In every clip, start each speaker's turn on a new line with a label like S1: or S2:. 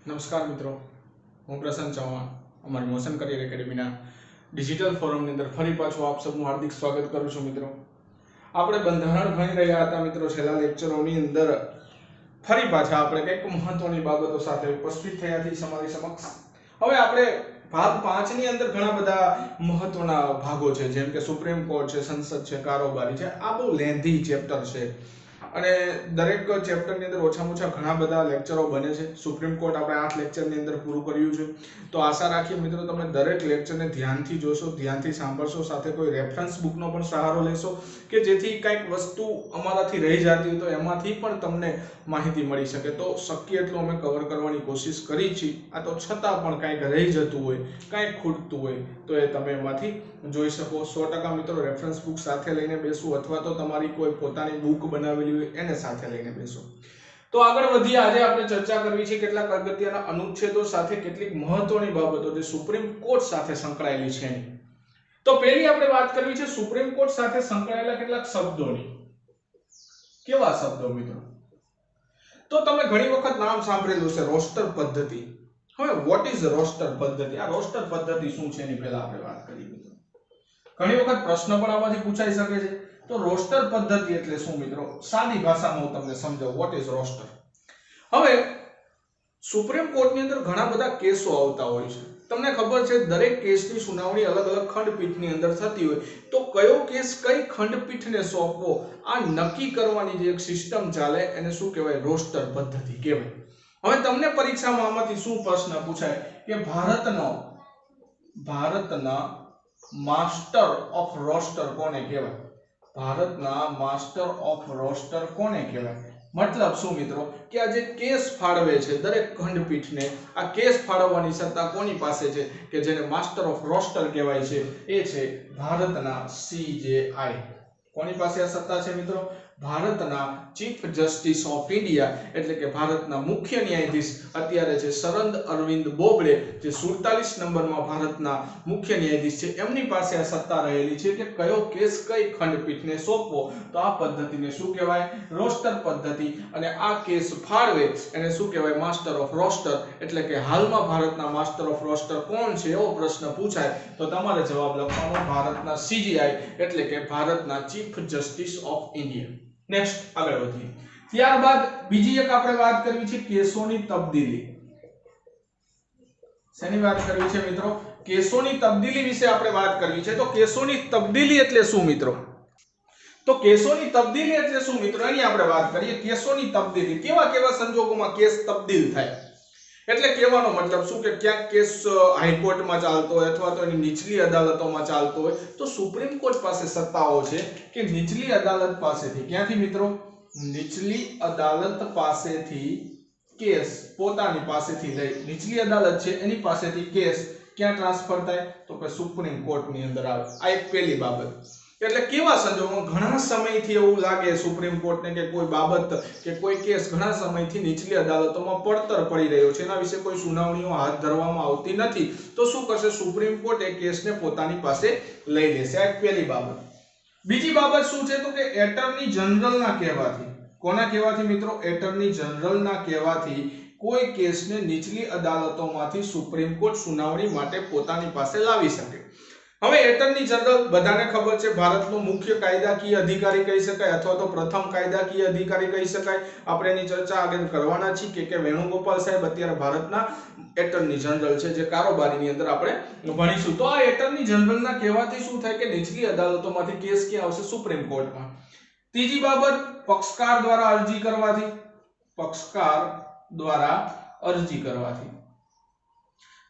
S1: નમસ્કાર મિત્રો, હું પ્રસન્ન ચૌહાણ અમારી મોશન કરિયર એકેડમીના ડિજિટલ ફોરમની અંદર ફરી પાછું આપ સૌનું હાર્દિક સ્વાગત કરું છું. મિત્રો, આપણે બંધારણ ભણી રહ્યા હતા. મિત્રો, છેલ્લા લેક્ચરોની અંદર ફરી પાછા આપણે કંઈક મહત્વની બાબતો સાથે ઉપસ્થિત થયા છીએ તમારી સમક્ષ. હવે આપણે ભાગ 5 ની અંદર ઘણા બધા મહત્વના ભાગો છે, જેમ કે સુપ્રીમ કોર્ટ છે, સંસદ છે, કારોબારી છે. આ બહુ લેન્ધી ચેપ્ટર છે અને દરેક ચેપ્ટરની અંદર ઓછામાં ઓછા ઘણા બધા લેક્ચરો બને છે. સુપ્રીમ કોર્ટ આપણે 8 લેક્ચરની અંદર પૂરું કર્યું છે. તો આશા રાખીએ મિત્રો તમે દરેક લેક્ચરને ધ્યાનથી જોશો, ધ્યાનથી સાંભળશો, સાથે કોઈ રેફરન્સ બુકનો પણ સહારો લેશો કે જેથી કંઈક વસ્તુ અમારાથી રહી જતી હોય તો એમાંથી પણ તમને માહિતી મળી શકે. તો શક્ય એટલું અમે કવર કરવાની કોશિશ કરી છે. આ તો છતાં પણ કંઈક રહી જતું હોય, કંઈક ખૂટતું હોય તો એ તમે એમાંથી જોઈ શકો. 100% મિત્રો રેફરન્સ બુક સાથે લઈને બેસવું અથવા તો તમારી કોઈ પોતાની બુક બનાવેલી હોય એને સાથે લઈને બેસો. તો આગળ વધીએ. આજે આપણે ચર્ચા કરવી છે કેટલાક અગત્યના અનુચ્છેદો સાથે કેટલીક મહત્વની બાબતો જે સુપ્રીમ કોર્ટ સાથે સંકળાયેલી છે. તો પહેલી આપણે વાત કરવી છે સુપ્રીમ કોર્ટ સાથે સંકળાયેલા કેટલાક શબ્દોની. કેવા શબ્દો મિત્રો? તો તમે ઘણી વખત નામ સાંભળેલું છે રોસ્ટર પદ્ધતિ. હવે વોટ ઇઝ રોસ્ટર પદ્ધતિ? આ રોસ્ટર પદ્ધતિ શું છે એની પહેલા આપણે વાત કરીએ મિત્રો. ઘણી વખત પ્રશ્ન પણ આમાંથી પૂછાઈ શકે છે. તો રોસ્ટર પદ્ધતિ એટલે શું મિત્રો? સાદી ભાષામાં હું તમને સમજાવું. What is roster? હવે સુપ્રીમ કોર્ટની અંદર ઘણા બધા કેસો આવતા હોય છે. તમને ખબર છે દરેક કેસની સુનાવણી અલગ અલગ ખંડપીઠની અંદર થતી હોય તો કયો કેસ કઈ ખંડપીઠને સોંપવો આ નક્કી કરવાની જે એક સિસ્ટમ ચાલે એને શું કહેવાય? રોસ્ટર પદ્ધતિ કહેવાય. હવે તમને પરીક્ષામાં આમાંથી શું પ્રશ્ન પૂછાય કે ભારતના માસ્ટર ઓફ રોસ્ટર કોને કહેવાય? ભારતના માસ્ટર ઓફ રોસ્ટર કોને કહેવાય? મતલબ શું મિત્રો કે આ જે કેસ ફાળવે છે દરેક ખંડપીઠને, આ કેસ ફાળવવાની સત્તા કોની પાસે છે કે જેને માસ્ટર ઓફ રોસ્ટર કહેવાય છે? એ છે ભારતના CJI. કોની પાસે આ સત્તા છે મિત્રો? ભારતના ચીફ જસ્ટિસ ઓફ ઇન્ડિયા એટલે કે ભારતના મુખ્ય ન્યાયાધીશ અત્યારે છે શરદ અરવિંદ બોબડે, જે 47 નંબરમાં ભારતના મુખ્ય ન્યાયાધીશ છે. એમની પાસે આ સત્તા રહેલી છે કે કયો કેસ કઈ ખંડપીઠને સોંપવો. તો આ પદ્ધતિને શું કહેવાય? રોસ્ટર પદ્ધતિ. અને આ કેસ ફાળવે એને શું કહેવાય? Master of roster. એટલે કે હાલમાં ભારતના માસ્ટર ઓફ રોસ્ટર કોણ છે એવો પ્રશ્ન પૂછાય તો તમારે જવાબ લખવાનો ભારતના CJI એટલે કે ભારતના chief justice of India. Next આગળ વધીએ. ત્યારબાદ બીજી એક આપણે વાત કરવી છે કેસોની તબદીલી. શેની વાત કરવી છે મિત્રો? કેસોની તબદીલી વિશે આપણે વાત કરવી છે. તો કેસોની તબદીલી એટલે શું મિત્રો? તો કેસોની તબદીલી એટલે શું મિત્રો એની આપણે વાત કરીએ. કેસોની તબદીલી કેવા કેવા સંજોગોમાં કેસ તબદીલ થાય? એટલે કહેવાનો મતલબ શું કે ક્યાંક કેસ હાઈકોર્ટમાં ચાલતો હોય અથવા તો એની નીચલી અદાલતોમાં ચાલતો હોય તો સુપ્રીમ કોર્ટ પાસે સત્તાઓ છે કે નીચલી અદાલત પાસેથી, ક્યાંથી મિત્રો? નીચલી અદાલત પાસેથી કેસ પોતાની પાસેથી લઈ, નીચલી અદાલત છે એની પાસેથી કેસ ક્યાં ટ્રાન્સફર થાય? તો કે સુપ્રીમ કોર્ટની અંદર આવે. આ એક પહેલી બાબત. એટલે કેવા સંજોગોમાં? ઘણા સમયથી એવું લાગે સુપ્રીમ કોર્ટને કે કોઈ બાબત કે કોઈ કેસ ઘણા સમયથી નીચલી અદાલતોમાં પડતર પડી રહ્યો છે, એના વિશે કોઈ સુનાવણીઓ હાથ ધરવામાં આવતી નથી, તો શું કરશે સુપ્રીમ કોર્ટ? એ કેસને પોતાની પાસે લઈ લેશે. આ એક પહેલી બાબત. બીજી બાબત શું છે? તો કે એટર્ની જનરલના કહેવાથી. કોના કહેવાથી મિત્રો? એટર્ની જનરલના કહેવાથી કોઈ કેસને નીચલી અદાલતોમાંથી સુપ્રીમ કોર્ટ સુનાવણી માટે પોતાની પાસે લાવી શકે. હવે એટર્ની જનરલ બધાને ખબર છે ભારતનો મુખ્ય કાયદાકીય અધિકારી કહી શકાય અથવા તો પ્રથમ કાયદાકીય અધિકારી કહી શકાય. આપણે એની ચર્ચા આગળ કરવાના છીએ કે વેણુગોપાલ સાહેબ અત્યારે ભારતના એટર્ની જનરલ છે, જે કારોબારીની અંદર આપણે ભણીશું. તો આ એટર્ની જનરલના કહેવાથી શું થાય કે નીચલી અદાલતોમાંથી કેસ ક્યાં આવશે? સુપ્રીમ કોર્ટમાં. ત્રીજી બાબત પક્ષકાર દ્વારા અરજી કરવાથી. પક્ષકાર દ્વારા અરજી કરવાથી.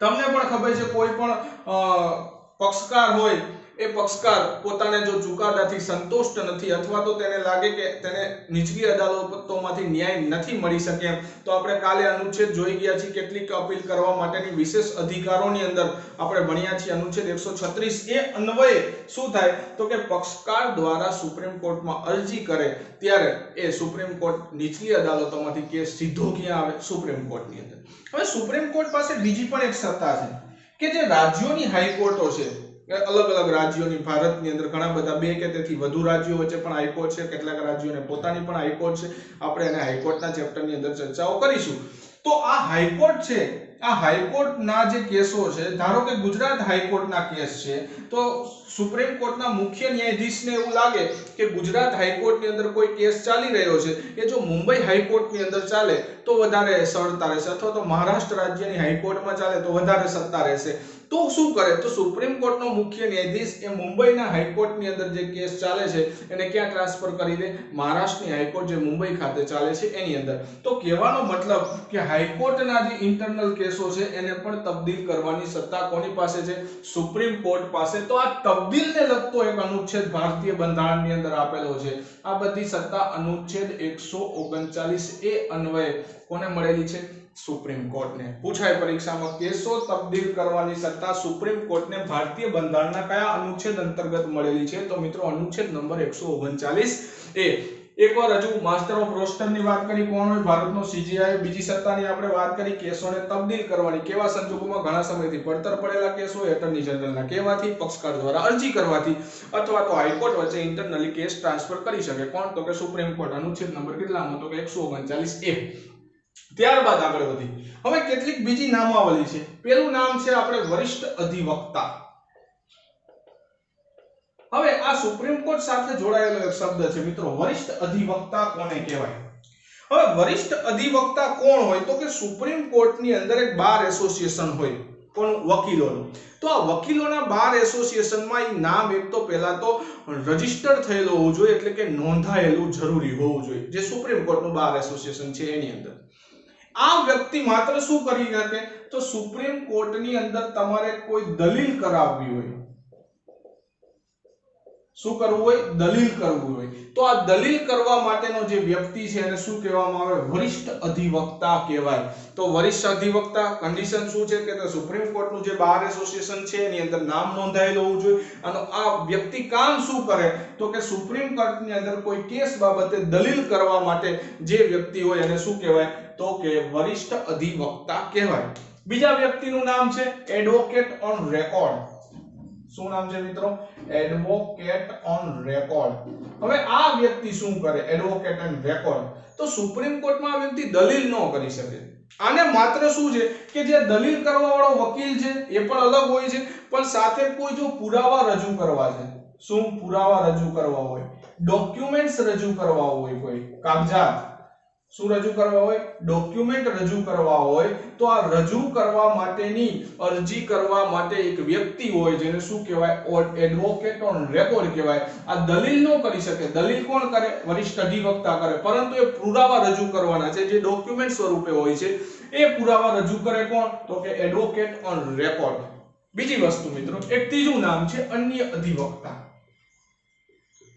S1: તમને પણ ખબર છે કોઈ પણ પક્ષકાર હોય એ પક્ષકાર પોતાને જો ચુકાદાથી સંતુષ્ટ નથી અથવા તો તેને લાગે કે તેને નીચલી અદાલતોમાંથી ન્યાય નથી મળી શકે તો આપણે કાલે અનુચ્છેદ જોઈ ગયા છીએ કેટલીક અપીલ કરવા માટેની વિશેષ અધિકારોની અંદર આપણે ભણ્યા છીએ અનુચ્છેદ 136 એ અન્વયે શું થાય તો કે પક્ષકાર દ્વારા સુપ્રીમ કોર્ટમાં અરજી કરે ત્યારે એ સુપ્રીમ કોર્ટ નીચલી અદાલતોમાંથી કેસ સીધો ક્યાં આવે? સુપ્રીમ કોર્ટની અંદર. હવે સુપ્રીમ કોર્ટ પાસે બીજી પણ એક સત્તા છે કે જે રાજ્યોની હાઈકોર્ટો છે, અલગ અલગ રાજ્યોની, ભારતની અંદર ઘણા બધા 2 કે તેથી વધુ રાજ્યો વચ્ચે પણ હાઈકોર્ટ છે, કેટલાક રાજ્યોને પોતાની પણ હાઈકોર્ટ છે. આપણે એને હાઈકોર્ટના ચેપ્ટરની અંદર ચર્ચાઓ કરીશું. તો આ હાઈકોર્ટ છે, આ હાઈકોર્ટના જે કેસો છે, ધારો કે ગુજરાત હાઈકોર્ટના કેસ છે, તો સુપ્રીમ કોર્ટના મુખ્ય ન્યાયાધીશને એવું લાગે કે ગુજરાત હાઈકોર્ટની અંદર કોઈ કેસ ચાલી રહ્યો છે એ જો મુંબઈ હાઈકોર્ટની અંદર ચાલે તો વધારે સરળતા રહેશે, અથવા તો મહારાષ્ટ્ર રાજ્યની હાઈકોર્ટમાં ચાલે તો વધારે સત્તા રહેશે, તો શું કરે, તો સુપ્રીમ કોર્ટનો મુખ્ય ન્યાયાધીશ એ મુંબઈના હાઈકોર્ટની અંદર જે કેસ ચાલે છે એને ક્યાં ટ્રાન્સફર કરી દે, મહારાષ્ટ્રની હાઈકોર્ટ જે મુંબઈ ખાતે ચાલે છે એની અંદર. તો કહેવાનો મતલબ કે હાઈકોર્ટના જે ઇન્ટરનલ કેસો છે એને પણ તબદીલ કરવાની સત્તા કોની પાસે છે, સુપ્રીમ કોર્ટ પાસે. તો આ તબદીલને લગતો એક અનુચ્છેદ ભારતીય બંધારણની અંદર આપેલો છે. આ બધી સત્તા અનુચ્છેદ 139 એ અન્વયે કોને મળેલી છે, સુપ્રીમ કોર્ટને. પૂછાય પરીક્ષામાં કેસો તબદીલ કરવાની સત્તા સુપ્રીમ કોર્ટને ભારતીય બંધારણના કયા અનુચ્છેદ અંતર્ગત મળેલી છે, તો મિત્રો અનુચ્છેદ નંબર 139 એ. એકવાર હજુ માસ્ટર ઓફ રોસ્ટરની વાત કરી, કોણ હોય, ભારતનો સીજીઆઈ. બીજી સત્તાની આપણે વાત કરી કેસોને તબદીલ કરવાની, કેવા સંજોગોમાં, ઘણા સમયથી પડતર પડેલા કેસો એટર્ની જનરલના કહેવાથી, પક્ષકાર દ્વારા અરજી કરવાથી, અથવા તો હાઈકોર્ટ વચ્ચે ઇન્ટરનલી કેસ ટ્રાન્સફર કરી શકે. કોણ, તો કે સુપ્રીમ કોર્ટ. અનુચ્છેદ નંબર કેટલામાં, તો કે 139 એ. ત્યારબાદ આગળ વધી હવે કેટલીક બીજી નામાવલી છે. પહેલું નામ છે આપણે વરિષ્ઠ અધિવક્તા. હવે આ સુપ્રીમ કોર્ટ સાથે જોડાયેલો એક શબ્દ છે મિત્રો, વરિષ્ઠ અધિવક્તા કોને કહેવાય. હવે વરિષ્ઠ અધિવક્તા કોણ હોય, તો કે સુપ્રીમ કોર્ટની અંદર એક બાર એસોસિએશન હોય, કોણ, વકીલોનું. તો આ વકીલોના બાર એસોસિએશનમાં નામ એક તો પહેલા તો રજીસ્ટર્ડ થયેલું હોવું જોઈએ, એટલે કે નોંધાયેલું જરૂરી હોવું જોઈએ, જે સુપ્રીમ કોર્ટનું બાર એસોસિએશન છે એની અંદર. આ વ્યક્તિ માત્ર શું કરી શકે, તો સુપ્રીમ કોર્ટની અંદર તમારે કોઈ દલીલ કરાવવી હોય, શું કરવું હોય, દલીલ કરવું હોય, તો આ દલીલ કરવા માટેનો જે વ્યક્તિ છે એને શું કહેવામાં આવે, વરિષ્ઠ અધિવક્તા કહેવાય. તો વરિષ્ઠ અધિવક્તા કન્ડિશન શું છે કે સુપ્રીમ કોર્ટનું જે બાર એસોસિએશન છે એની અંદર નામ નોંધાયેલું હોવું જોઈએ, અને આ વ્યક્તિ કામ શું કરે, તો કે સુપ્રીમ કોર્ટની અંદર કોઈ કેસ બાબતે દલીલ કરવા માટે જે વ્યક્તિ હોય એને શું કહેવાય, તો કે વરિષ્ઠ અધિવક્તા કહેવાય. બીજા વ્યક્તિનું નામ છે એડવોકેટ ઓન રેકોર્ડ. શું નામ છે મિત્રો, એડવોકેટ ઓન રેકોર્ડ. હવે આ વ્યક્તિ શું કરે, એડવોકેટ ઓન રેકોર્ડ, તો સુપ્રીમ કોર્ટમાં આ વ્યક્તિ દલીલ ન કરી શકે. આને માત્ર શું છે કે જે દલીલ કરવા વાળો વકીલ છે એ પણ અલગ હોય છે, પણ સાથે કોઈ જો પુરાવા રજૂ કરવા છે, શું પુરાવા રજૂ કરવા હોય, ડોક્યુમેન્ટ્સ રજૂ કરવા હોય, કોઈ કાગજાત શું રજૂ કરવા હોય, ડોક્યુમેન્ટ રજૂ કરવા હોય, તો આ રજૂ કરવા માટેની અરજી કરવા માટે એક વ્યક્તિ હોય જેને શું કહેવાય, એડવોકેટ ઓન રેકોર્ડ કહેવાય. આ દલીલ ન કરી શકે, દલીલ કોણ કરે, વરિષ્ઠ અધિવક્તા કરે, પરંતુ એ પુરાવા રજૂ કરવાના છે જે ડોક્યુમેન્ટ સ્વરૂપે હોય છે, એ પુરાવા રજૂ કરે કોણ, તો કે એડવોકેટ ઓન રેકોર્ડ. બીજી વસ્તુ મિત્રો, એક ત્રીજું નામ છે અન્ય અધિવક્તા.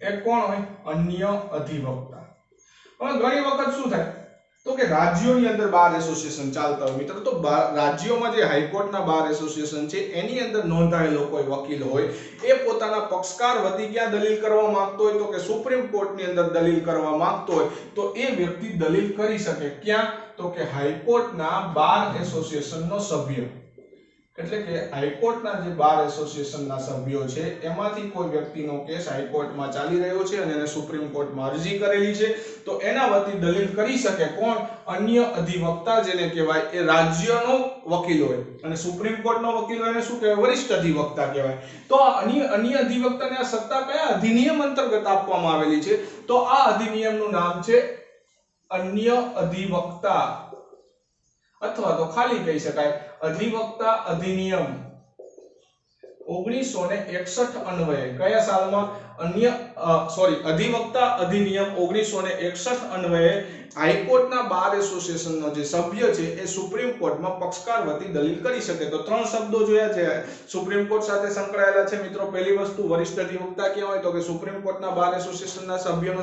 S1: એક કોણ હોય, અન્ય અધિવક્તા. હવે ઘણી વખત શું થાય, તો કે રાજ્યોની અંદર બાર એસોસિએશન ચાલતા હોય મિત્રો, તો રાજ્યોમાં જે હાઈકોર્ટના બાર એસોસિએશન છે એની અંદર નોંધાયેલો કોઈ વકીલ હોય, એ પોતાના પક્ષકાર વતી ક્યાં દલીલ કરવા માંગતો હોય, તો કે સુપ્રીમ કોર્ટની અંદર દલીલ કરવા માંગતો હોય, તો એ વ્યક્તિ દલીલ કરી શકે. ક્યાં, તો કે હાઈકોર્ટના બાર એસોસિએશનનો સભ્ય, એટલે કે હાઈકોર્ટના જે બાર એસોસિએશનના સભ્યો છે એમાંથી કોઈ વ્યક્તિનો કેસ હાઈકોર્ટમાં ચાલી રહ્યો છે અને એને સુપ્રીમ કોર્ટમાં અરજી કરેલી છે, તો એના વતી દલીલ કરી શકે કોણ, અન્ય અધિવક્તા જેને કહેવાય. એ રાજ્યનો વકીલ હોય અને સુપ્રીમ કોર્ટનો વકીલ હોય એને શું કહેવાય, વરિષ્ઠ અધિવક્તા કહેવાય. તો આ અન્ય અધિવક્તાને આ સત્તા કયા અધિનિયમ અંતર્ગત આપવામાં આવેલી છે, તો આ અધિનિયમનું નામ છે અન્ય અધિવક્તા, અથવા તો ખાલી કહી શકાય અધિવક્તા અધિનિયમ 1961 અન્વયે. કયા સાલમાં, અધિવક્તા અધિનિયમ 1961 અન્વયે હાઈકોર્ટના બાર એસોસિએશનનો જે સભ્ય છે એ સુપ્રીમ કોર્ટમાં પક્ષકાર વતી દલીલ કરી શકે. તો ત્રણ શબ્દો જોયા છે સુપ્રીમ કોર્ટ સાથે સંકળાયેલા છે મિત્રો. પહેલી વસ્તુ વરિષ્ઠ અધિવક્તા ક્યાં હોય, તો કે સુપ્રીમ કોર્ટના બાર એસોસિએશનના સભ્યોનો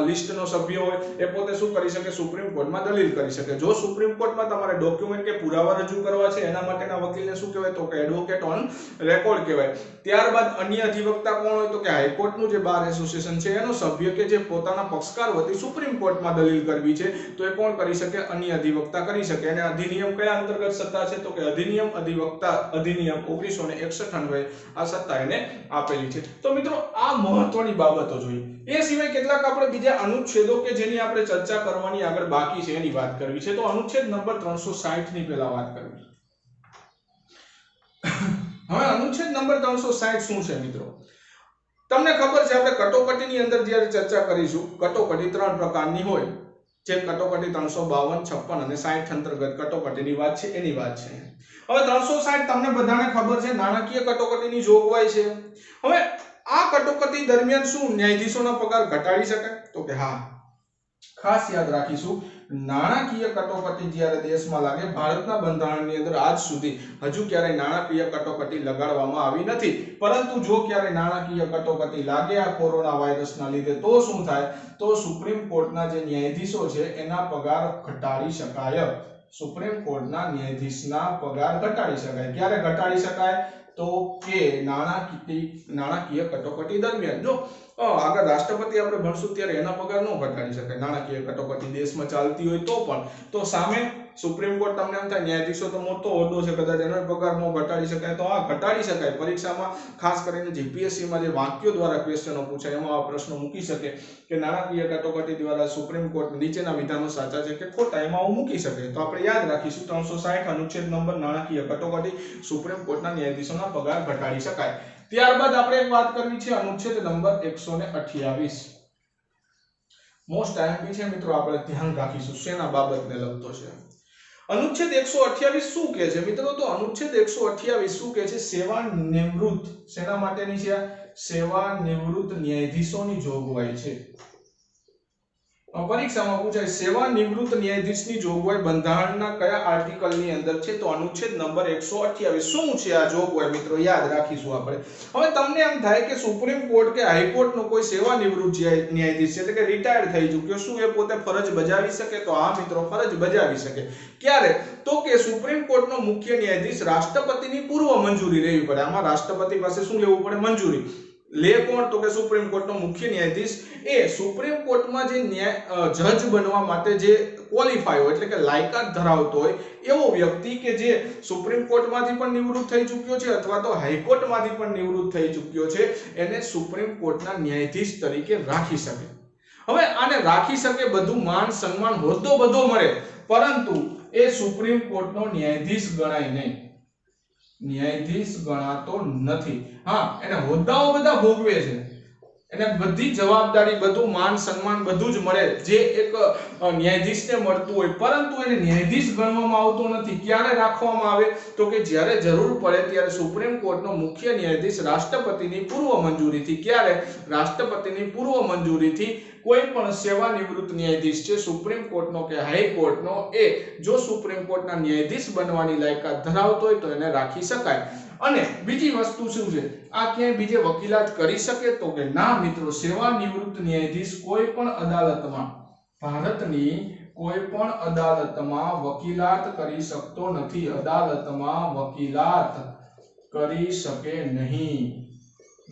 S1: લિસ્ટનો સભ્ય હોય, એ પોતે શું કરી શકે, સુપ્રીમ કોર્ટમાં દલીલ કરી શકે. જો સુપ્રીમ કોર્ટમાં તમારે ડોક્યુમેન્ટ કે પુરાવા રજૂ કરવા છે એના માટેના વકીલને શું કહેવાય, તો કે એડવોકેટ ઓન રેકોર્ડ કહેવાય. ત્યારબાદ અન્ય અધિવક્તા કોણ હોય, તો કે હાઈકોર્ટનું જે બાર એસોસિએશન છે એનો સભ્ય કે જે પોતાના પક્ષકાર વતી સુપ્રીમ કોર્ટમાં દલીલ કરવી છે તો એ કોણ કરી શકે? અન્ય અધિવક્તા કરી શકે. અને અધિનિયમ કયા અંતર્ગત સત્તા છે? તો કે અધિનિયમ અધિવક્તા અધિનિયમ 1961 અન્વયે આ સત્તા એને આપેલી છે. તો મિત્રો આ મહત્વની બાબતો જોઈ. એ સિવાય કેટલાક આપણે બીજા અનુચ્છેદો કે જેની આપણે ચર્ચા કરવાની આગળ બાકી છે એની વાત કરવી છે. તો અનુચ્છેદ નંબર 360 ની પહેલા વાત કરવી. હવે અનુચ્છેદ નંબર 360 શું છે મિત્રો? તમને ખબર છે આપણે કટોકટીની અંદર જ્યારે ચર્ચા કરીશું, કટોકટી ત્રણ પ્રકારની હોય. જે કટોકટી 352, 56 અને 60 અંતર્ગત કટોકટીની વાત છે એની વાત છે. હવે 360 તમને બધાને ખબર છે નાણાકીય કટોકટીની જોગવાઈ છે. હવે આ કટોકટી દરમિયાન શું ન્યાયાધીશોનો પગાર ઘટાડી શકાય? તો કે હા. ખાસ યાદ રાખીશું, નાણાકીય કટોકટી જ્યારે દેશમાં લાગે, ભારતના બંધારણની અંદર આજ સુધી હજુ ક્યારેય નાણાકીય કટોકટી લગાડવામાં આવી નથી. પરંતુ જો ક્યારે નાણાકીય કટોકટી લાગે આ કોરોના વાયરસના લીધે, તો શું થાય? તો સુપ્રીમ કોર્ટના જે ન્યાયાધીશો છે એના પગાર ઘટાડી શકાય. સુપ્રીમ કોર્ટના ન્યાયાધીશના પગાર ઘટાડી શકાય. ક્યારે ઘટાડી શકાય? તો કે નાણાકીય કટોકટી દરમિયાન. જો આગળ રાષ્ટ્રપતિ આપણે ભણશું ત્યારે એના પગાર ન ઘટાડી શકાય. નાણાકીય કટોકટી દેશમાં ચાલતી હોય તો પણ. તો સામે સુપ્રીમ કોર્ટ તમને એમ થાય ન્યાયાધીશો તો મોટો હોદ્દો છે, કદાચ એનો પગાર ન ઘટાડી શકાય, તો આ ઘટાડી શકાય. પરીક્ષામાં ખાસ કરીને જીપીએસસી માં જે વાક્યો દ્વારા ક્વેશ્ચનો પૂછાય એમાં આ પ્રશ્નો મૂકી શકે કે નાણાકીય કટોકટી દ્વારા સુપ્રીમ કોર્ટ નીચેના વિધાનો સાચા છે કે ખોટા, એમાં આવું મૂકી શકે. તો આપણે યાદ રાખીશું 360 અનુચ્છેદ નંબર નાણાકીય કટોકટી, સુપ્રીમ કોર્ટના ન્યાયાધીશોના પગાર ઘટાડી શકાય. ત્યારબાદ આપણે એક વાત કરવી છે અનુચ્છેદ નંબર 128. મોસ્ટ આઈએમપી છે મિત્રો, આપણે ધ્યાન રાખીશું શેના બાબતને લગતો છે. અનુચ્છેદ 128 શું કહે છે મિત્રો? તો અનુચ્છેદ 128 શું કહે છે? સેવા નિવૃત્ત, શેના માટેની છે? સેવા નિવૃત્ત ન્યાયાધીશોની જોગવાઈ છે. પરીક્ષામાં પૂછાય સેવા નિવૃત્ત ન્યાયાધીશની જોગવાઈ બંધારણના કયા આર્ટિકલની અંદર છે? તો અનુચ્છેદ નંબર 128. શું છે આ જોગવાઈ મિત્રો? યાદ રાખીશું આપણે. હવે તમને એમ થાય કે સુપ્રીમ કોર્ટ કે હાઈકોર્ટનો કોઈ સેવા નિવૃત્ત ન્યાયાધીશ છે એટલે કે રિટાયર્ડ થઈ ચૂક્યો, શું એ પોતે ફરજ બજાવી શકે? તો હા મિત્રો, ફરજ બજાવી શકે. ક્યારે? તો કે સુપ્રીમ કોર્ટનો મુખ્ય ન્યાયાધીશ રાષ્ટ્રપતિની પૂર્વ મંજૂરી લેવી પડે. આમાં રાષ્ટ્રપતિ પાસે શું લેવું પડે? મંજૂરી. લે કોણ? તો કે સુપ્રીમ કોર્ટનો મુખ્ય ન્યાયાધીશ એ સુપ્રીમ કોર્ટમાં જે જજ બનવા માટે જે ક્વોલિફાય હોય એટલે કે લાયકાત ધરાવતો હોય એવો વ્યક્તિ કે જે સુપ્રીમ કોર્ટમાંથી પણ નિવૃત્ત થઈ ચૂક્યો છે અથવા તો હાઈકોર્ટમાંથી પણ નિવૃત્ત થઈ ચૂક્યો છે, એને સુપ્રીમ કોર્ટના ન્યાયાધીશ તરીકે રાખી શકે. હવે આને રાખી શકે, બધું માન સન્માન હોદ્દો બધો મળે, પરંતુ એ સુપ્રીમ કોર્ટનો ન્યાયાધીશ ગણાય નહીં. ન્યાયાધીશ ગણાતો નથી. હા, એને હોદ્દાઓ બધા ભોગવે છે, એને બધી જવાબદારી, બધું માન સન્માન બધું જ મળે જે એક ન્યાયાધીશને મળતું હોય, પરંતુ એને ન્યાયાધીશ ગણવામાં આવતો નથી. ક્યારે રાખવામાં આવે? તો કે જ્યારે જરૂર પડે ત્યારે સુપ્રીમ કોર્ટનો મુખ્ય ન્યાયાધીશ રાષ્ટ્રપતિની પૂર્વ મંજૂરીથી, ક્યારે? રાષ્ટ્રપતિની પૂર્વ મંજૂરીથી કોઈ પણ સેવા નિવૃત્ત ન્યાયાધીશ છે સુપ્રીમ કોર્ટનો કે હાઈકોર્ટનો, એ જો સુપ્રીમ કોર્ટના ન્યાયાધીશ બનવાની લાયકાત ધરાવતો હોય તો એને રાખી શકાય. અને બીજી વસ્તુ શું છે? આ ક્યાંય બીજે વકીલાત કરી શકે? તો કે ના મિત્રો, સેવા નિવૃત્ત ન્યાયાધીશ કોઈ પણ અદાલતમાં, ભારતની કોઈ પણ અદાલતમાં વકીલાત કરી શકતો નથી. અદાલતમાં વકીલાત કરી શકે નહીં.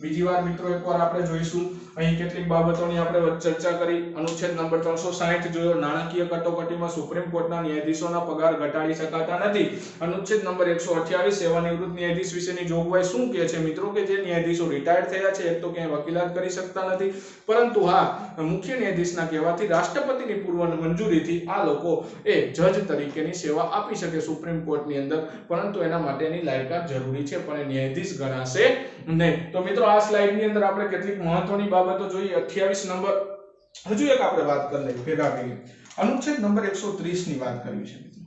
S1: બીજી વાર મિત્રો એકવાર આપણે જોઈશું. અહીં કેટલીક બાબતોની આપણે ચર્ચા કરી. અનુચ્છેદ નંબર 360 જોયો, નાણાકીય કટોકટીમાં સુપ્રીમ કોર્ટના ન્યાયાધીશોના પગાર ઘટાડી શકાતા નથી. અનુચ્છેદ નંબર 128 સેવા નિવૃત્ત ન્યાયાધીશ વિશેની જોગવાઈ શું કહે છે મિત્રો? કે જે ન્યાયાધીશો રિટાયર્ડ થયા છે એક તો ક્યાંય વકીલાત કરી શકતા નથી, પરંતુ હા, મુખ્ય ન્યાયાધીશના કહેવાથી રાષ્ટ્રપતિની પૂર્વ મંજૂરીથી આ લોકો એ જજ તરીકેની સેવા આપી શકે સુપ્રીમ કોર્ટની અંદર, પરંતુ એના માટેની લાયકાત જરૂરી છે, પણ એ ન્યાયાધીશ ગણાશે નહીં. તો મિત્રો આ સ્લાઇડની અંદર આપણે કેટલીક મહત્વની બાબતો જોઈ. 28 નંબર હજુ એક આપણે વાત કરી લઈએ ભેગા કરી. અનુચ્છેદ નંબર 130 ની વાત કરવી છે મિત્રો.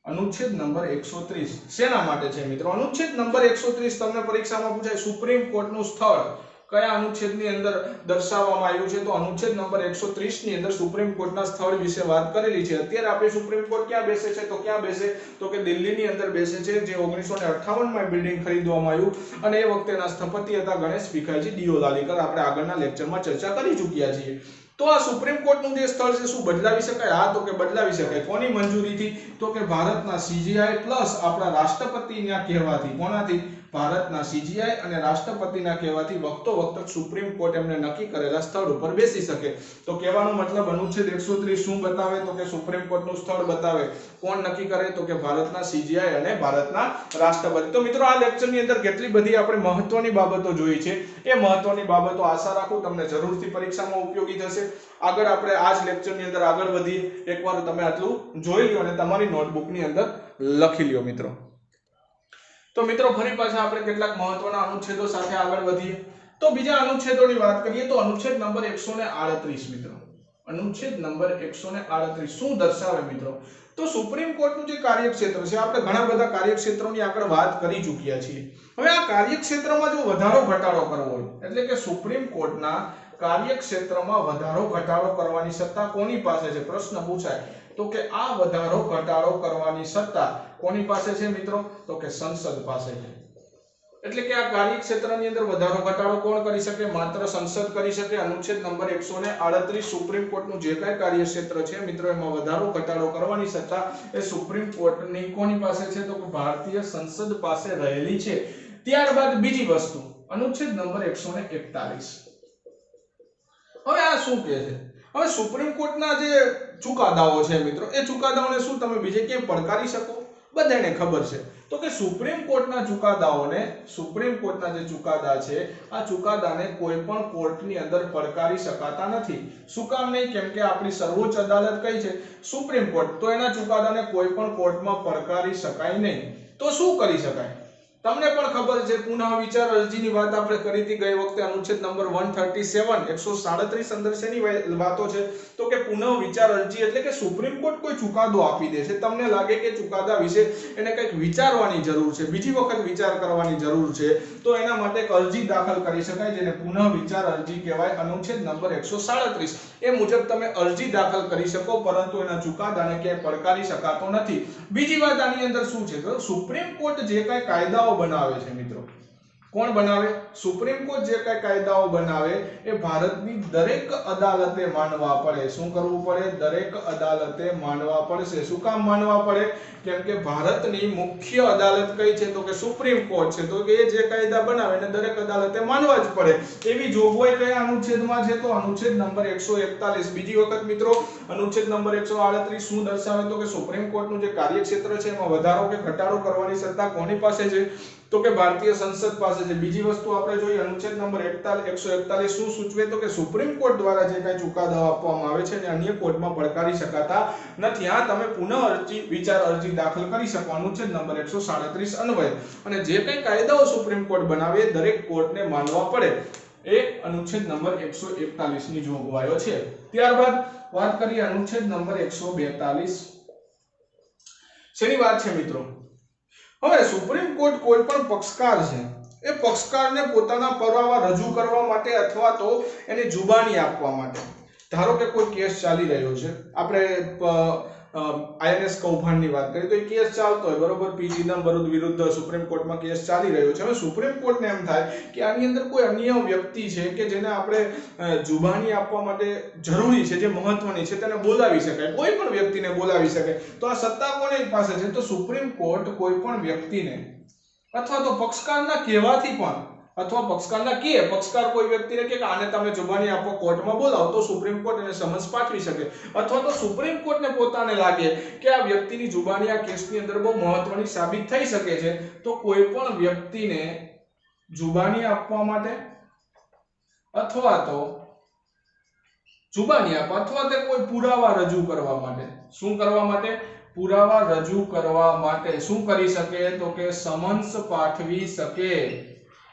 S1: અનુચ્છેદ નંબર 130 શેના માટે છે મિત્રો? અનુચ્છેદ નંબર 130 તમને પરીક્ષામાં પૂછાય સુપ્રીમ કોર્ટનું સ્થળ કયા અનુચ્છેદની અંદર દર્શાવવામાં આવ્યું છે? તો અનુચ્છેદ નંબર 130 ની અંદર સુપ્રીમ કોર્ટના સ્થળ વિશે વાત કરેલી છે. અત્યારે આપણે સુપ્રીમ કોર્ટ ક્યાં બેસે છે? તો ક્યાં બેસે? તો કે દિલ્હીની અંદર બેસે છે, જે 1958 માં બિલ્ડિંગ ખરીદવામાં આવ્યું અને એ વખતેના સ્થપતિ હતા ગણેશ ભીખાઈજી દિયોલાલીકર. આપણે આગળના લેક્ચરમાં ચર્ચા કરી ચૂક્યા છીએ. તો આ સુપ્રીમ કોર્ટનું જે સ્થળ છે શું બદલાવી શકાય? હા, તો કે બદલાવી શકાય. કોની મંજૂરીથી? તો કે ભારતના સીજીઆઈ પ્લસ આપણા રાષ્ટ્રપતિના કહેવાથી. કોનાથી? ભારતના સીજીઆઈ અને રાષ્ટ્રપતિના કહેવાથી વખતો વખત સુપ્રીમ કોર્ટ એમને નક્કી કરેલા સ્થળ ઉપર બેસી શકે. તો કહેવાનો મતલબ અનુચ્છેદ 130 શું બતાવે તો કે સુપ્રીમ કોર્ટનું સ્થળ બતાવે. કોણ નક્કી કરે તો કે ભારતના સીજીઆઈ અને ભારતના રાષ્ટ્રપતિ. તો મિત્રો આ લેક્ચરની અંદર કેટલી બધી આપણે મહત્વની બાબતો જોઈ છે. એ મહત્વની બાબતો આશા રાખું તમને જરૂરથી પરીક્ષામાં ઉપયોગી થશે. આગળ આપણે આ જ લેક્ચરની અંદર આગળ વધીએ. એકવાર તમે આટલું જોઈ લો અને તમારી નોટબુકની અંદર લખી લ્યો મિત્રો. તો મિત્રો ફરી પાછા આપણે કેટલાક મહત્વના અનુચ્છેદો સાથે આગળ વધીએ. તો બીજા અનુચ્છેદોની વાત કરીએ તો અનુચ્છેદ નંબર 138 મિત્રો. અનુચ્છેદ નંબર 138 શું દર્શાવે મિત્રો? તો સુપ્રીમ કોર્ટનું જે કાર્યક્ષેત્ર છે, આપણે ઘણા બધા કાર્યક્ષેત્રોની આગળ વાત કરી ચૂક્યા છીએ. હવે આ કાર્યક્ષેત્રમાં જો વધારો ઘટાડો કરવો હોય એટલે કે સુપ્રીમ કોર્ટના કાર્યક્ષેત્રમાં વધારો ઘટાડો કરવાની સત્તા કોની પાસે છે? પ્રશ્ન પૂછાય તો કે આ વધારો ઘટાડો કરવાની સત્તા કોની પાસે છે મિત્રો? તો કે સંસદ પાસે છે. એટલે કે આ કાર્યક્ષેત્રની અંદર વધારો ઘટાડો કોણ કરી શકે? માત્ર સંસદ કરી શકે. અનુચ્છેદ નંબર 138 સુપ્રીમ કોર્ટનું જે કાંઈ કાર્યક્ષેત્ર છે મિત્રો, એમાં વધારો ઘટાડો કરવાની સત્તા એ સુપ્રીમ કોર્ટની કોની પાસે છે? તો કે ભારતીય સંસદ પાસે રહેલી છે. ત્યારબાદ બીજી વસ્તુ અનુચ્છેદ નંબર 141. હવે આ શું કહે છે? હવે સુપ્રીમ કોર્ટના જે ચુકાદાઓ છે મિત્રો, એ ચુકાદાઓને શું તમે બીજે ક્યાંય પડકારી શકો? બધાને ખબર છે તો કે સુપ્રીમ કોર્ટના ચુકાદાઓને, સુપ્રીમ કોર્ટના જે ચુકાદા છે આ ચુકાદાને કોઈ પણ કોર્ટની અંદર પડકારી શકાતા નથી. શું કામ નહીં? કેમ કે આપણી સર્વોચ્ચ અદાલત કઈ છે? Supreme court. તો એના ચુકાદાને કોઈ પણ કોર્ટમાં પડકારી શકાય નહીં. તો શું કરી શકાય? તમને પણ ખબર છે, પુનઃ વિચાર અરજીની વાત આપણે કરી હતી ગઈ વખતે. અનુચ્છેદ નંબર 137 137 અંદર શેની વાતો છે? તો કે પુનઃ વિચાર અરજી એટલે કે સુપ્રીમ કોર્ટ કોઈ ચુકાદો આપી દે છે, તમને લાગે કે ચુકાદા વિશે એને કંઈક વિચારવાની જરૂર છે, બીજી વખત વિચાર કરવાની જરૂર છે, તો એના માટે એક અરજી દાખલ કરી શકાય, જેને પુનઃ વિચાર અરજી કહેવાય. અનુચ્છેદ નંબર 137 એ મુજબ તમે અરજી દાખલ કરી શકો, પરંતુ એના ચુકાદાને ક્યાંય પડકારી શકાતો નથી. બીજી વાત આની અંદર શું છે? તો સુપ્રીમ કોર્ટ જે કાંઈ કાયદાઓ બનાવે છે મિત્રો, કોણ બનાવે? સુપ્રીમ કોર્ટ જે કાંઈ કાયદાઓ બનાવે એ ભારતની દરેક અદાલતે માનવા પડે. શું કરવું પડે? દરેક અદાલતે માનવા પડશે. શું કામ માનવા પડે? કેમ કે ભારતની મુખ્ય અદાલત કઈ છે? તો કે સુપ્રીમ કોર્ટ છે. તો કે એ જે કાયદા બનાવે એને દરેક અદાલતે માનવા જ પડે. એવી જોગવાઈ કયા અનુચ્છેદમાં છે? તો અનુચ્છેદ નંબર 141. બીજી વખત મિત્રો અનુચ્છેદ નંબર 138 શું દર્શાવે? તો કે સુપ્રીમ કોર્ટનું જે કાર્યક્ષેત્ર છે એમાં વધારો કે ઘટાડો કરવાની સત્તા કોની પાસે છે? તો કે ભારતીય સંસદ પાસે છે. બીજી વસ્તુ આપણે જોઈએ અનુચ્છેદ નંબર 141 શું સૂચવે? તો કે સુપ્રીમ કોર્ટ દ્વારા જે કાંઈ ચુકાદાઓ આપવામાં આવે છે અને અન્ય કોર્ટમાં પડકારી શકાતા નથી. આ તમે પુનઃ અરજી વિચાર અરજી દાખલ કરી શકો અનુચ્છેદ નંબર 137 અન્વયે. અને જે કાંઈ કાયદાઓ સુપ્રીમ કોર્ટ બનાવે એ દરેક કોર્ટને માનવા પડે. એ અનુચ્છેદ નંબર 141 ની જોગવાઈઓ છે. ત્યારબાદ વાત કરીએ અનુચ્છેદ નંબર 142. શેની વાત છે મિત્રો? હવે સુપ્રીમ કોર્ટ કોઈ પણ પક્ષકાર છે એ પક્ષકારને પોતાના પુરાવા રજૂ કરવા માટે અથવા તો એની જુબાની આપવા માટે, ધારો કે કોઈ કેસ ચાલી રહ્યો છે, આપણે આઈએનએસ કૌભાંડની વાત કરીએ તો એ કેસ ચાલતો હોય બરોબર, પી ચિદમ્બરમ વિરુદ્ધ સુપ્રીમ કોર્ટમાં કેસ ચાલી રહ્યો છે. હવે સુપ્રીમ કોર્ટને એમ થાય કે આની અંદર કોઈ અન્ય વ્યક્તિ છે કે જેને આપણે જુબાની આપવા માટે જરૂરી છે, જે મહત્વની છે, તેને બોલાવી શકાય, કોઈ પણ વ્યક્તિને બોલાવી શકાય. તો આ સત્તા કોની પાસે છે? તો સુપ્રીમ કોર્ટ કોઈ પણ વ્યક્તિને અથવા તો પક્ષકારના કહેવાથી પણ, અથવા પક્ષકારના પક્ષકાર કોઈ વ્યક્તિને કે આને તમે જુબાની આપો કોર્ટમાં બોલાવો, તો સુપ્રીમ કોર્ટ એને સમન્સ પાઠવી શકે. અથવા તો સુપ્રીમ કોર્ટને પોતાને લાગે કે આ વ્યક્તિની જુબાની આ કેસની અંદર બહુ મહત્વની સાબિત થઈ શકે છે, તો કોઈ પણ વ્યક્તિને જુબાની આપવા માટે અથવા તો જુબાની આપવા અથવા તે કોઈ પુરાવા રજૂ કરવા માટે, શું કરવા માટે? પુરાવા રજૂ કરવા માટે શું કરી શકે? તો કે સમન્સ પાઠવી શકે.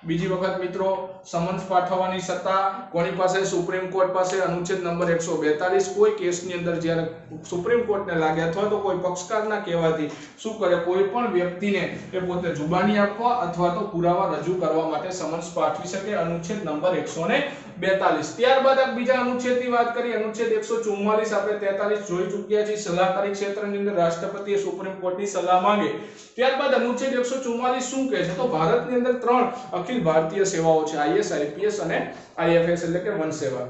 S1: બીજી વખત મિત્રો સમન્સ પાઠવવાની સત્તા કોની પાસે? સુપ્રીમ કોર્ટ પાસે. અનુચ્છેદ નંબર 142 કોઈ કેસની અંદર જ્યારે સુપ્રીમ કોર્ટને લાગે અથવા તો કોઈ પક્ષકારના કહેવાથી શું કરે? કોઈ પણ વ્યક્તિને એ પોતે જુબાની આપવા અથવા તો પુરાવા રજૂ કરવા માટે સમન્સ પાઠવી શકે. અનુચ્છેદ નંબર 142. ત્યારબાદ આ બીજા અનુચ્છેદની વાત કરીએ. અનુચ્છેદ 144 આપણે 43 જોઈ ચૂક્યા છીએ. સલાહકારી ક્ષેત્રની અંદર રાષ્ટ્રપતિએ સુપ્રીમ કોર્ટની સલાહ માંગે. ત્યારબાદ અનુચ્છેદ 144 શું કહે છે? તો ભારતની અંદર 3 અખિલ ભારતીય સેવાઓ છે, આઈએસ, આઈપીએસ અને આઈએફએસ એટલે કે વન સેવા.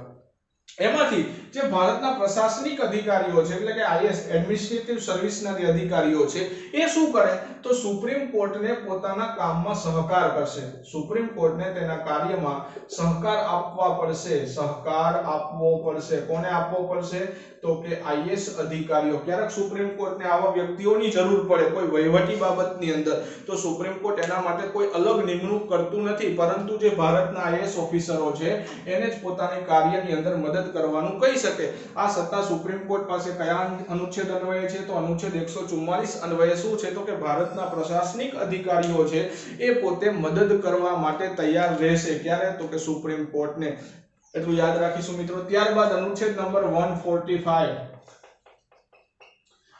S1: એમાંથી જે ભારતના પ્રશાસનિક અધિકારીઓ છે એટલે કે આઈએસ એડમિનિસ્ટ્રેટિવ સર્વિસના જે અધિકારીઓ છે એ શું કરે તો સુપ્રીમ કોર્ટને પોતાના કામમાં સહકાર કરશે, સુપ્રીમ કોર્ટને તેના કાર્યમાં સહકાર આપવા પડશે, સહકાર આપવો પડશે. કોને આપવો પડશે તો કે આઈએસ અધિકારીઓ. ક્યારેક સુપ્રીમ કોર્ટને આવા વ્યક્તિઓની જરૂર પડે કોઈ વહીવટી બાબતની અંદર તો સુપ્રીમ કોર્ટ એના માટે કોઈ અલગ નિમણૂક કરતું નથી, પરંતુ જે ભારતના આઈએસ ઓફિસરો છે એને જ પોતાની કાર્યની અંદર મદદ કરવાનું કહી શકે. આ સત્તા સુપ્રીમ કોર્ટ પાસે કયા અનુચ્છેદ અન્વયે છે તો અનુચ્છેદ 144 અન્વયે શું છે તો કે ભારતના પ્રશાસનિક અધિકારીઓ છે એ પોતે મદદ કરવા માટે તૈયાર રહેશે. ક્યારે તો કે સુપ્રીમ કોર્ટને. એટલું યાદ રાખીશું મિત્રો. ત્યારબાદ અનુચ્છેદ નંબર 145.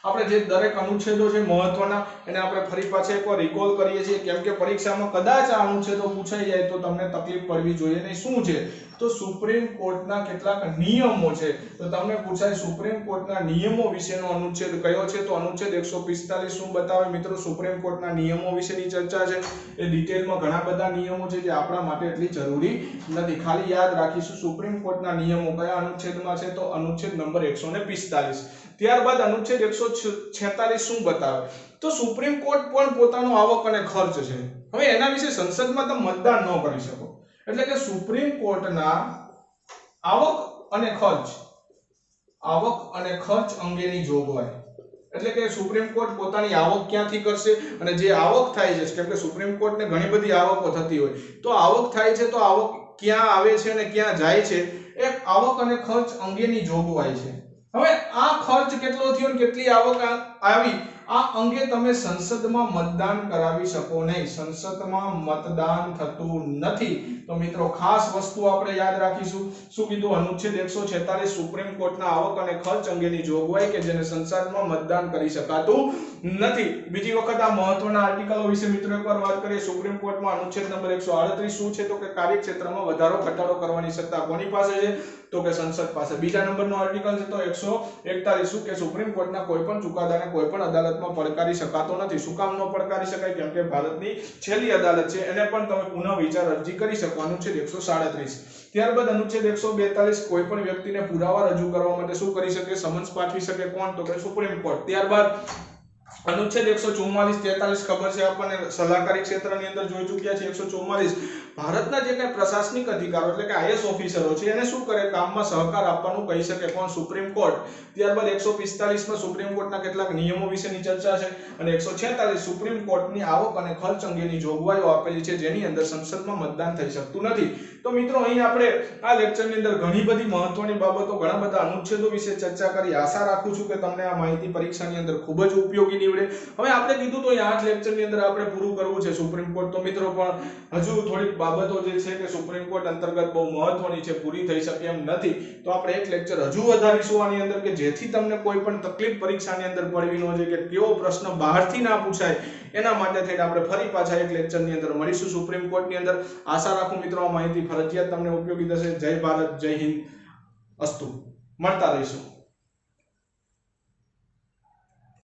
S1: આપણે જે દરેક અનુચ્છેદો છે મહત્વના એને આપણે ફરી પાછા એકવાર રિકોલ કરીએ છીએ, કેમ કે પરીક્ષામાં કદાચ આ અનુચ્છેદો પૂછાઈ જાય તો તમને તકલીફ પડવી જોઈએ નહીં. શું છે તો સુપ્રીમ કોર્ટના કેટલાક નિયમો છે. તો તમને પૂછાય સુપ્રીમ કોર્ટના નિયમો વિશેનો અનુચ્છેદ કયો છે તો અનુચ્છેદ 145 શું બતાવે મિત્રો? સુપ્રીમ કોર્ટના નિયમો વિશેની ચર્ચા છે. એ ડિટેલમાં ઘણા બધા નિયમો છે જે આપણા માટે એટલી જરૂરી નથી, ખાલી યાદ રાખીશું સુપ્રીમ કોર્ટના નિયમો કયા અનુચ્છેદમાં છે તો અનુચ્છેદ નંબર 145. ત્યારબાદ અનુચ્છેદ 146 શું બતાવે તો સુપ્રીમ કોર્ટ પણ પોતાનો આવક અને ખર્ચ છે. હવે એના વિશે સંસદમાં તમે મતદાન ન કરી શકો, એટલે કે સુપ્રીમ કોર્ટના આવક અને ખર્ચ અંગેની જોગવાઈ, એટલે કે સુપ્રીમ કોર્ટ પોતાની આવક ક્યાંથી કરશે અને જે આવક થાય છે, કેમ કે સુપ્રીમ કોર્ટને ઘણી બધી આવકો થતી હોય તો આવક થાય છે તો આવક ક્યાં આવે છે અને ક્યાં જાય છે એ આવક અને ખર્ચ અંગેની જોગવાઈ છે. હવે આ ખર્ચ કેટલો થયો અને કેટલી આવક આવી આ અંગે તમે સંસદમાં મતદાન કરાવી શકો નહીં, સંસદમાં મતદાન થતું નથી. તો મિત્રો ખાસ વસ્તુ આપણે યાદ રાખીશું. શું કીધું? અનુચ્છેદ 146 સુપ્રીમ કોર્ટના આવક અને ખર્ચ અંગેની જોગવાઈ કે જેને સંસદમાં મતદાન કરી શકાતું નથી. બીજી વખત આ મહત્વના આર્ટિકલો વિશે મિત્રો એકવાર વાત કરીએ. સુપ્રીમ કોર્ટમાં અનુચ્છેદ નંબર 138 શું છે તો કે કાર્યક્ષેત્રમાં વધારો ઘટાડો કરવાની સત્તા કોની પાસે છે તો કે સંસદ પાસે. બીજા નંબરનો આર્ટિકલ છે તો 141 શું કે સુપ્રીમ કોર્ટના કોઈ પણ ચુકાદાને કોઈ પણ અદાલતમાં પડકારી શકાતો નથી. શું કામ ન પડકારી શકાય? કેમ કે ભારતની છેલ્લી અદાલત છે, એને પણ તમે પુનઃ વિચાર અરજી કરી શકો. અનુચ્છેદ 137. ત્યારબાદ અનુચ્છેદ 142 કોઈ પણ વ્યક્તિને પુરાવા રજૂ કરવા માટે શું કરી શકે? સમન્સ પાઠવી શકે. કોણ? તો કે સુપ્રીમ કોર્ટ. ત્યારબાદ અનુચ્છેદ 144 43 ખબર છે આપણને, સલાહકારી ક્ષેત્રની અંદર જોઈ ચૂક્યા છે. 144 ભારતના જે કઈ પ્રશાસનિક અધિકારો એટલે કે આઈએસ ઓફિસરો છે એને શું કરે? કામમાં સહકાર આપવાનું કહી શકે. કોણ? Supreme court. ત્યારબાદ 145 માં સુપ્રીમ કોર્ટના કેટલાક નિયમો વિશેની ચર્ચા છે અને 146 સુપ્રીમ કોર્ટની આવક અને ખર્ચ અંગેની જોગવાઈઓ આપેલી છે જેની અંદર સંસદમાં મતદાન થઈ શકતું નથી. તો મિત્રો અહીં આપણે આ લેક્ચરની અંદર ઘણી બધી મહત્વની બાબતો, ઘણા બધા અનુચ્છેદો વિશે ચર્ચા કરી. આશા રાખું છું કે તમને આ માહિતી પરીક્ષાની અંદર ખૂબ જ ઉપયોગી નીવડે. હવે આપણે કીધું તો આ લેક્ચરની અંદર આપણે પૂરું કરવું છે સુપ્રીમ કોર્ટ. તો મિત્રો પણ હજુ થોડીક બાબતો જે છે કે સુપ્રીમ કોર્ટ અંતર્ગત બહુ મહત્વની છે, પૂરી થઈ શકે એમ નથી. તો આપણે એક લેક્ચર હજુ વધારીશું આની અંદર કે જેથી તમને કોઈ પણ તકલીફ પરીક્ષાની અંદર પડવી ન જોઈએ, કે કેવો પ્રશ્ન બહારથી ના પૂછાય એના માટે થઈને આપણે ફરી પાછા એક લેક્ચરની અંદર મળીશું સુપ્રીમ કોર્ટની અંદર. આશા રાખું મિત્રો આ માહિતી ફરજિયાત તમને ઉપયોગી થશે. જય ભારત, જય હિન્દ, અસ્તુ. મળતા રહીશું.